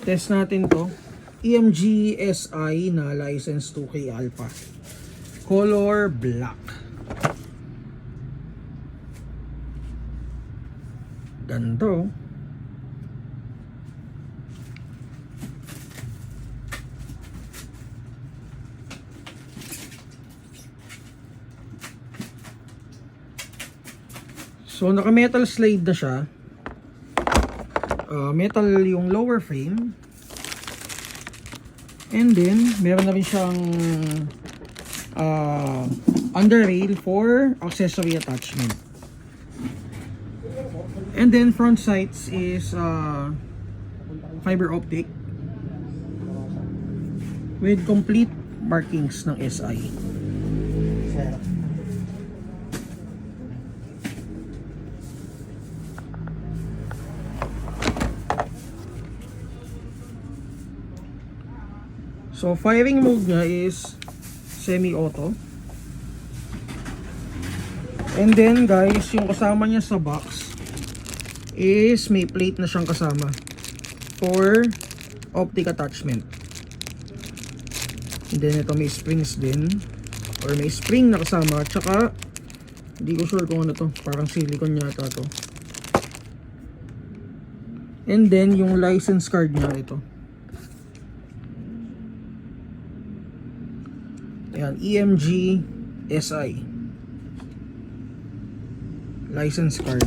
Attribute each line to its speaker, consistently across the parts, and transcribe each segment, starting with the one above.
Speaker 1: Test natin to. EMG SI na license 2K Alpha. Color black. Ganito. So naka metal slide na siya. Metal yung lower frame. And then meron na rin siyang under rail for accessory attachment. And then front sights is fiber optic with complete markings ng SI. So firing mode niya is semi-auto. And then guys, yung kasama niya sa box is may plate na siyang kasama for optic attachment. And then ito may springs din, or may spring na kasama, tsaka hindi ko sure kung ano to, parang silicone yata to. And then yung license card niya ito. Ayan, EMG SI license card.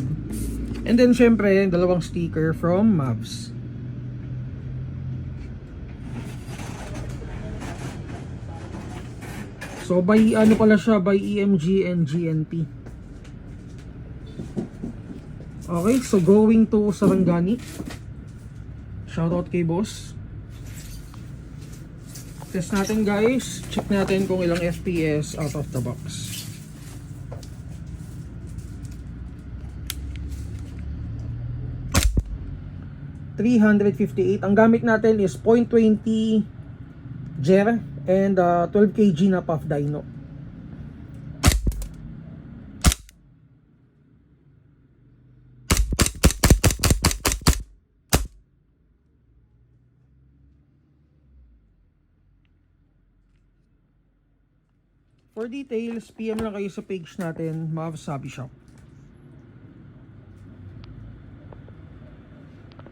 Speaker 1: And then syempre, dalawang sticker from Mavs. So by ano pala siya, by EMG and GNT. Okay, so going to Sarangani. Shoutout kay boss. Test natin guys, check natin kung ilang FPS out of the box. .358. Ang gamit natin is 0.20 Jer and 12 kg na puff dyno. For details, PM lang kayo sa page natin, Mavs Hobby Shop.